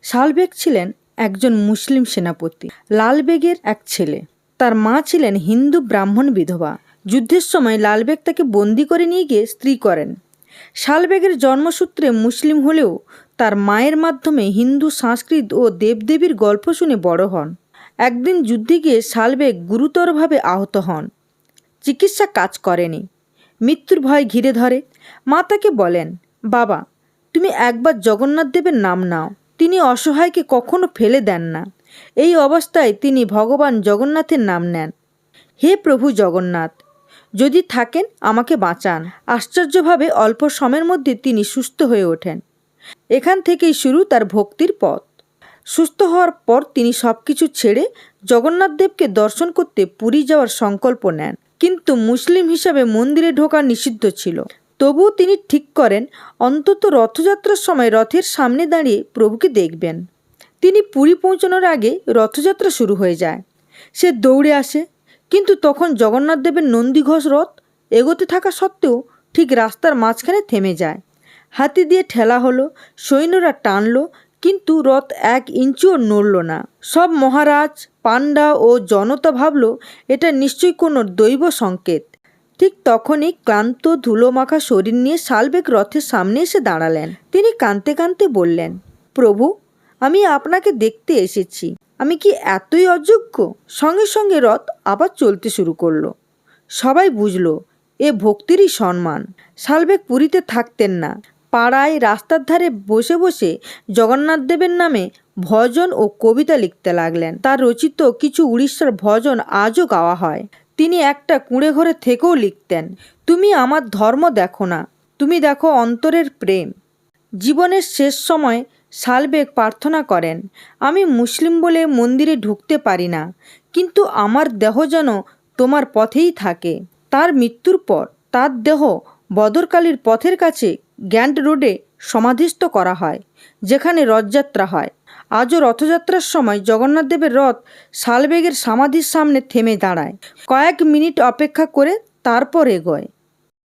শালবেগ ছিলেন একজন মুসলিম সেনাপতি, লালবেগের এক ছেলে। তার মা ছিলেন হিন্দু ব্রাহ্মণ বিধবা। যুদ্ধের সময় লালবেগ তাকে বন্দি করে নিয়ে গিয়ে স্ত্রী করেন। শালবেগের জন্মসূত্রে মুসলিম হলেও তার মায়ের মাধ্যমে হিন্দু সংস্কৃতি ও দেবদেবীর গল্প শুনে বড় হন। একদিন যুদ্ধে গিয়ে শালবেগ গুরুতরভাবে আহত হন। চিকিৎসা কাজ করেনি, মৃত্যুর ভয় ঘিরে ধরে। মা তাকে বলেন, বাবা, তুমি একবার জগন্নাথ দেবের নাম নাও, তিনি অসহায়কে কখনো ফেলে দেন না। এই অবস্থায় তিনি ভগবান জগন্নাথের নাম নেন। হে প্রভু জগন্নাথ, যদি থাকেন আমাকে বাঁচান। আশ্চর্যভাবে অল্প সময়ের মধ্যে তিনি সুস্থ হয়ে ওঠেন। এখান থেকেই শুরু তার ভক্তির পথ। সুস্থ হওয়ার পর তিনি সব কিছু ছেড়ে জগন্নাথ দেবকে দর্শন করতে পুরী যাওয়ার সংকল্প নেন। কিন্তু মুসলিম হিসাবে মন্দিরে ঢোকা নিষিদ্ধ ছিল। তবুও তিনি ঠিক করেন অন্তত রথযাত্রার সময় রথের সামনে দাঁড়িয়ে প্রভুকে দেখবেন। তিনি পুরী পৌঁছানোর আগে রথযাত্রা শুরু হয়ে যায়। সে দৌড়ে আসে, কিন্তু তখন জগন্নাথ দেবের নন্দীঘোষ রথ এগোতে থাকা সত্ত্বেও ঠিক রাস্তার মাঝখানে থেমে যায়। হাতি দিয়ে ঠেলা হলো, সৈন্যরা টানলো, কিন্তু রথ 1 ইঞ্চিও নড়ল না। সব মহারাজ, পাণ্ডা ও জনতা ভাবল এটা নিশ্চয়ই কোনো দৈব সংকেত। ঠিক তখনই ক্লান্ত ধুলোমাখা শরীর নিয়ে শালবেগ রথের সামনে এসে দাঁড়ালেন। তিনি কাঁদতে কাঁদতে বললেন, প্রভু, আমি আপনাকে দেখতে এসেছি। আমি কি এতই অযোগ্য? সঙ্গে সঙ্গে রথ আবার চলতে শুরু করলো। সবাই বুঝল এ ভক্তিরই সম্মান। শালবেগ পুরীতে থাকতেন না, পাড়ায় রাস্তার ধারে বসে বসে জগন্নাথ দেবের নামে ভজন ও কবিতা লিখতে লাগলেন। তার রচিত কিছু উড়িষ্যার ভজন আজও গাওয়া হয়। তিনি একটা কুঁড়ে ঘরে থেকেও লিখতেন, তুমি আমার ধর্ম দেখো না, তুমি দেখো অন্তরের প্রেম। জীবনের শেষ সময় শালবেগ প্রার্থনা করেন, আমি মুসলিম বলে মন্দিরে ঢুকতে পারি না, কিন্তু আমার দেহ যেন তোমার পথেই থাকে। তার মৃত্যুর পর তার দেহ বদরকালীর পথের কাছে গ্যান্ট রোডে সমাধিস্থ করা হয়, যেখানে রথযাত্রা হয়। আজও রথযাত্রার সময় জগন্নাথ দেবের রথ শালবেগের সমাধির সামনে থেমে দাঁড়ায়, কয়েক মিনিট অপেক্ষা করে তারপর এগোয়।